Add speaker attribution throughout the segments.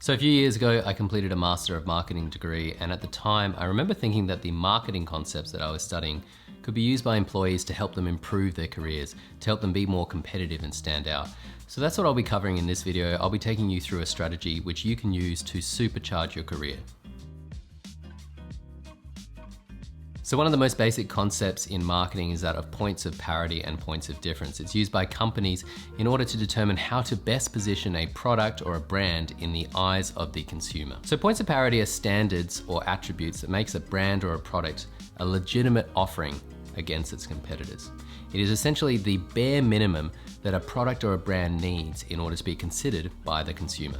Speaker 1: So a few years ago, I completed a Master of Marketing degree, and at the time, I remember thinking that the marketing concepts that I was studying could be used by employees to help them improve their careers, to help them be more competitive and stand out. So that's what I'll be covering in this video. I'll be taking you through a strategy which you can use to supercharge your career. So one of the most basic concepts in marketing is that of points of parity and points of difference. It's used by companies in order to determine how to best position a product or a brand in the eyes of the consumer. So points of parity are standards or attributes that makes a brand or a product a legitimate offering against its competitors. It is essentially the bare minimum that a product or a brand needs in order to be considered by the consumer.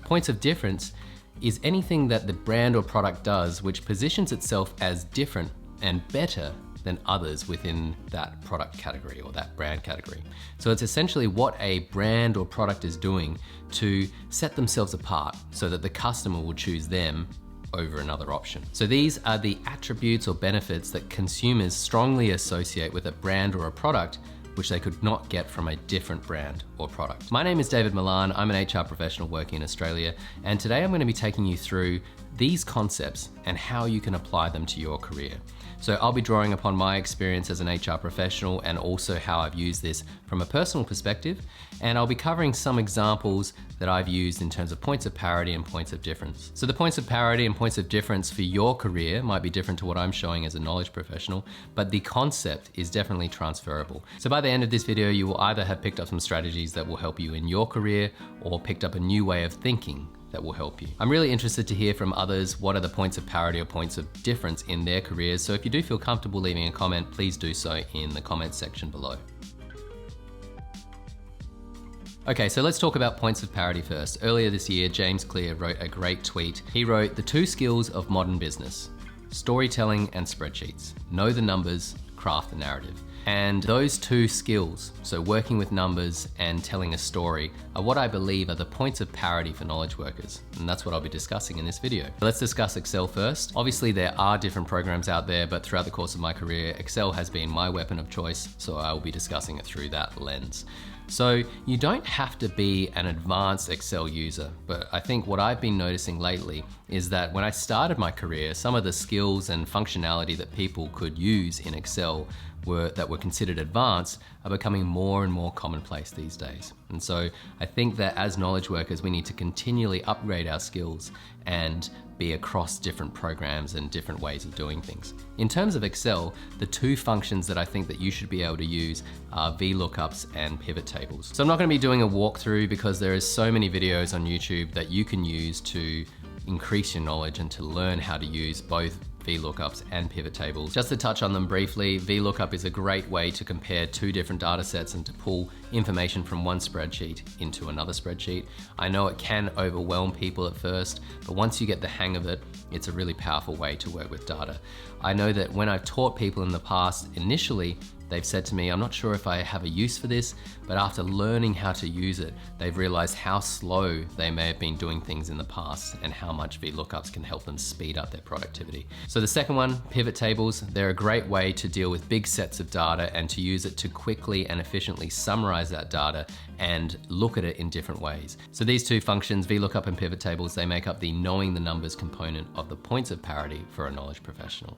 Speaker 1: Points of difference is anything that the brand or product does which positions itself as different and better than others within that product category or that brand category. So it's essentially what a brand or product is doing to set themselves apart so that the customer will choose them over another option. So these are the attributes or benefits that consumers strongly associate with a brand or a product which they could not get from a different brand or product. My name is David Milan. I'm an HR professional working in Australia, and today I'm going to be taking you through these concepts and how you can apply them to your career. So I'll be drawing upon my experience as an HR professional and also how I've used this from a personal perspective, and I'll be covering some examples that I've used in terms of points of parity and points of difference. So the points of parity and points of difference for your career might be different to what I'm showing as a knowledge professional, but the concept is definitely transferable. So by the end of this video, you will either have picked up some strategies that will help you in your career or picked up a new way of thinking that will help you. I'm really interested to hear from others what are the points of parity or points of difference in their careers. So if you do feel comfortable leaving a comment, please do so in the comments section below. Okay, so let's talk about points of parity first. Earlier this year, James Clear wrote a great tweet. He wrote, "The two skills of modern business, storytelling and spreadsheets. Know the numbers, craft the narrative." And those two skills, so working with numbers and telling a story, are what I believe are the points of parity for knowledge workers. And that's what I'll be discussing in this video. Let's discuss Excel first. Obviously there are different programs out there, but throughout the course of my career, Excel has been my weapon of choice, so I will be discussing it through that lens. So you don't have to be an advanced Excel user, but I think what I've been noticing lately is that when I started my career, some of the skills and functionality that people could use in Excel that were considered advanced are becoming more and more commonplace these days. And so I think that as knowledge workers, we need to continually upgrade our skills and be across different programs and different ways of doing things. In terms of Excel, the two functions that I think that you should be able to use are VLOOKUPs and pivot tables. So I'm not going to be doing a walkthrough because there is so many videos on YouTube that you can use to increase your knowledge and to learn how to use both VLOOKUPs and pivot tables. Just to touch on them briefly, VLOOKUP is a great way to compare two different data sets and to pull information from one spreadsheet into another spreadsheet. I know it can overwhelm people at first, but once you get the hang of it, it's a really powerful way to work with data. I know that when I've taught people in the past, initially, they've said to me, "I'm not sure if I have a use for this," but after learning how to use it, they've realized how slow they may have been doing things in the past and how much VLOOKUPs can help them speed up their productivity. So the second one, pivot tables, they're a great way to deal with big sets of data and to use it to quickly and efficiently summarize that data and look at it in different ways. So these two functions, VLOOKUP and pivot tables, they make up the knowing the numbers component of the points of parity for a knowledge professional.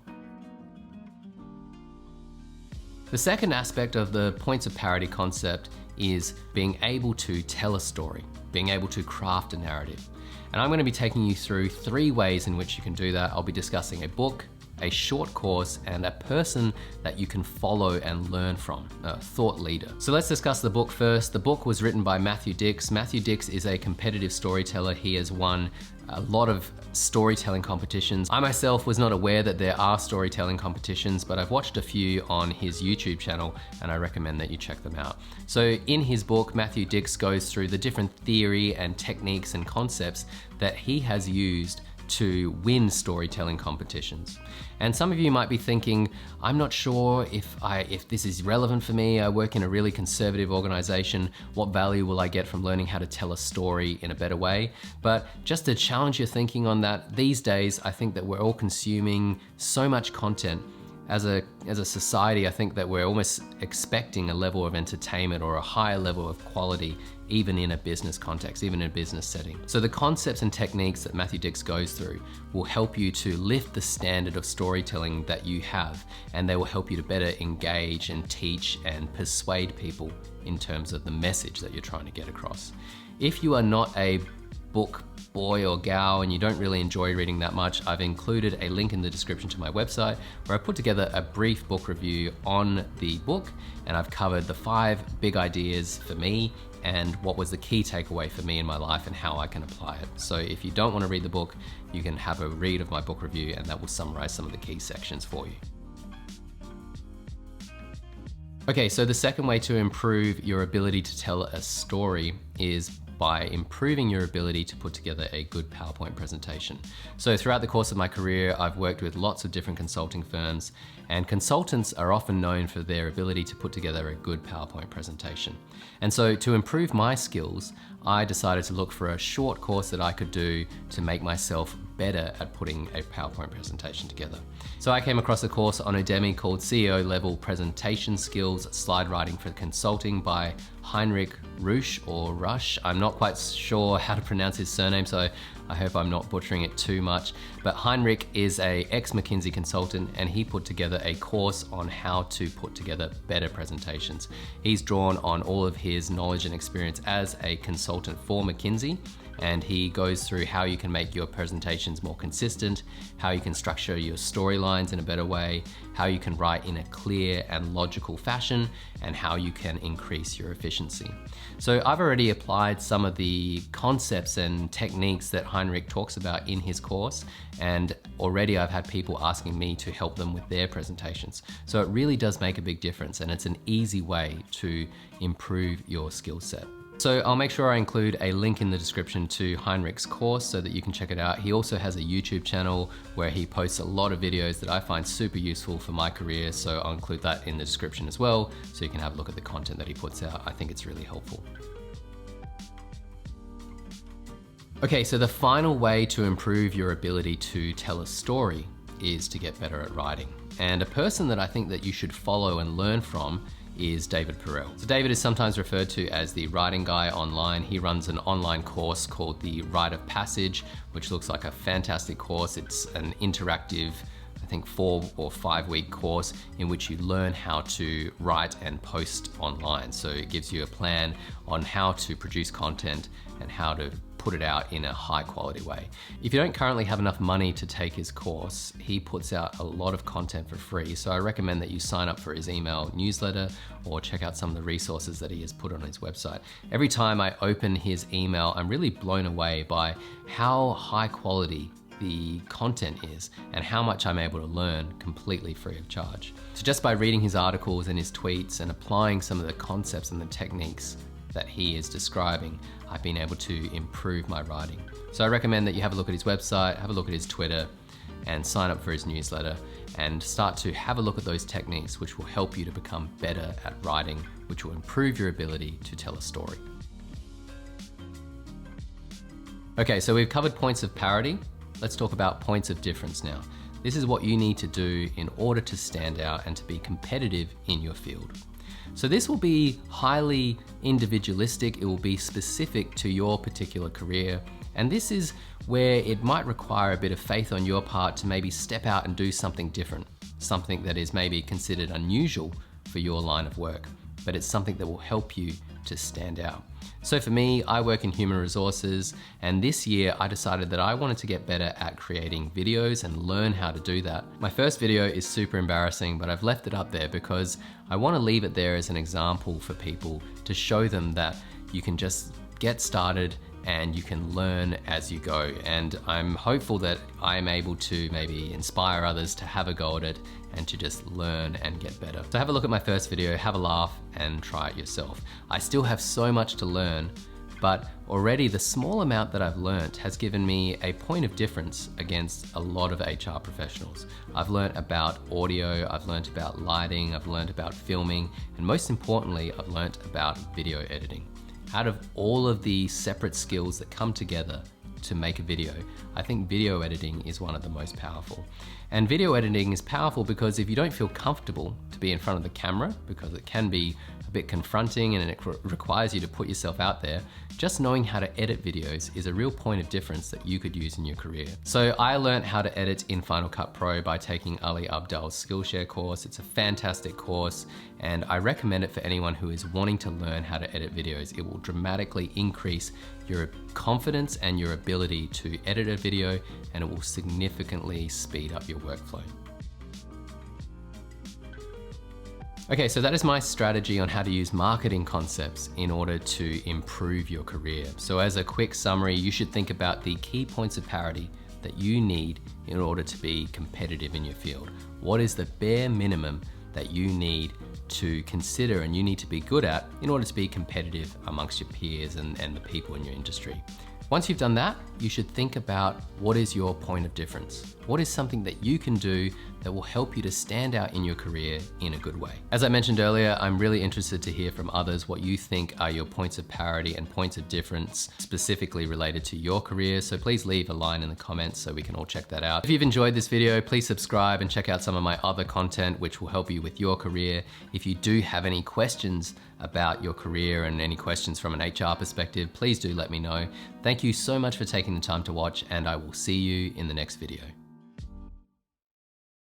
Speaker 1: The second aspect of the points of parity concept is being able to tell a story, being able to craft a narrative. And I'm going to be taking you through 3 ways in which you can do that. I'll be discussing a book, a short course, and a person that you can follow and learn from, a thought leader. So let's discuss the book first. The book was written by Matthew Dicks. Matthew Dicks is a competitive storyteller. He has won a lot of storytelling competitions. I myself was not aware that there are storytelling competitions, but I've watched a few on his YouTube channel and I recommend that you check them out. So in his book, Matthew Dicks goes through the different theory and techniques and concepts that he has used to win storytelling competitions. And some of you might be thinking, I'm not sure if this is relevant for me. I work in a really conservative organization. What value will I get from learning how to tell a story in a better way? But just to challenge your thinking on that, these days, I think that we're all consuming so much content as a society, I think that we're almost expecting a level of entertainment or a higher level of quality, even in a business context, even in a business setting. So the concepts and techniques that Matthew Dicks goes through will help you to lift the standard of storytelling that you have, and they will help you to better engage and teach and persuade people in terms of the message that you're trying to get across. If you are not a book boy or gal and you don't really enjoy reading that much, I've included a link in the description to my website where I put together a brief book review on the book, and I've covered the 5 big ideas for me and what was the key takeaway for me in my life and how I can apply it. So if you don't want to read the book, you can have a read of my book review, and that will summarize some of the key sections for you. Okay, so the second way to improve your ability to tell a story is by improving your ability to put together a good PowerPoint presentation. So throughout the course of my career, I've worked with lots of different consulting firms, and consultants are often known for their ability to put together a good PowerPoint presentation. And so to improve my skills, I decided to look for a short course that I could do to make myself better at putting a PowerPoint presentation together. So I came across a course on Udemy called CEO Level Presentation Skills Slide Writing for Consulting by Heinrich Rusch or Rush. I'm not quite sure how to pronounce his surname, so I hope I'm not butchering it too much. But Heinrich is a ex-McKinsey consultant, and he put together a course on how to put together better presentations. He's drawn on all of his knowledge and experience as a consultant for McKinsey, and he goes through how you can make your presentations more consistent, how you can structure your storylines in a better way, how you can write in a clear and logical fashion, and how you can increase your efficiency. So I've already applied some of the concepts and techniques that Heinrich talks about in his course, and already I've had people asking me to help them with their presentations. So it really does make a big difference, and it's an easy way to improve your skill set. So I'll make sure I include a link in the description to Heinrich's course so that you can check it out. He also has a YouTube channel where he posts a lot of videos that I find super useful for my career, so I'll include that in the description as well so you can have a look at the content that he puts out. I think it's really helpful. Okay, so the final way to improve your ability to tell a story is to get better at writing. And a person that I think that you should follow and learn from is David Perell. So David is sometimes referred to as the writing guy online. He runs an online course called the Rite of Passage, which looks like a fantastic course. It's an interactive, I think 4 or 5 week course in which you learn how to write and post online. So it gives you a plan on how to produce content and how to put it out in a high quality way. If you don't currently have enough money to take his course, he puts out a lot of content for free. So I recommend that you sign up for his email newsletter or check out some of the resources that he has put on his website. Every time I open his email, I'm really blown away by how high quality the content is and how much I'm able to learn completely free of charge. So just by reading his articles and his tweets and applying some of the concepts and the techniques that he is describing, I've been able to improve my writing. So I recommend that you have a look at his website, have a look at his Twitter, and sign up for his newsletter and start to have a look at those techniques which will help you to become better at writing, which will improve your ability to tell a story. Okay, so we've covered points of parity. Let's talk about points of difference now. This is what you need to do in order to stand out and to be competitive in your field. So this will be highly individualistic, it will be specific to your particular career, and this is where it might require a bit of faith on your part to maybe step out and do something different, something that is maybe considered unusual for your line of work, but it's something that will help you to stand out. So for me, I work in human resources, and this year I decided that I wanted to get better at creating videos and learn how to do that. My first video is super embarrassing, but I've left it up there because I want to leave it there as an example for people to show them that you can just get started and you can learn as you go. And I'm hopeful that I am able to maybe inspire others to have a go at it and to just learn and get better. So have a look at my first video, have a laugh, and try it yourself. I still have so much to learn, but already the small amount that I've learned has given me a point of difference against a lot of HR professionals. I've learned about audio, I've learned about lighting, I've learned about filming, and most importantly, I've learned about video editing. Out of all of the separate skills that come together, to make a video, I think video editing is one of the most powerful. And video editing is powerful because if you don't feel comfortable to be in front of the camera, because it can be a bit confronting and it requires you to put yourself out there, just knowing how to edit videos is a real point of difference that you could use in your career. So I learned how to edit in Final Cut Pro by taking Ali Abdaal's Skillshare course. It's a fantastic course and I recommend it for anyone who is wanting to learn how to edit videos. It will dramatically increase your confidence and your ability to edit a video, and it will significantly speed up your workflow. Okay, so that is my strategy on how to use marketing concepts in order to improve your career. So as a quick summary, you should think about the key points of parity that you need in order to be competitive in your field. What is the bare minimum that you need to consider and you need to be good at in order to be competitive amongst your peers and the people in your industry? Once you've done that, you should think about what is your point of difference? What is something that you can do that will help you to stand out in your career in a good way? As I mentioned earlier, I'm really interested to hear from others what you think are your points of parity and points of difference specifically related to your career. So please leave a line in the comments so we can all check that out. If you've enjoyed this video, please subscribe and check out some of my other content which will help you with your career. If you do have any questions about your career and any questions from an HR perspective, please do let me know. Thank you so much for taking the time to watch, and I will see you in the next video.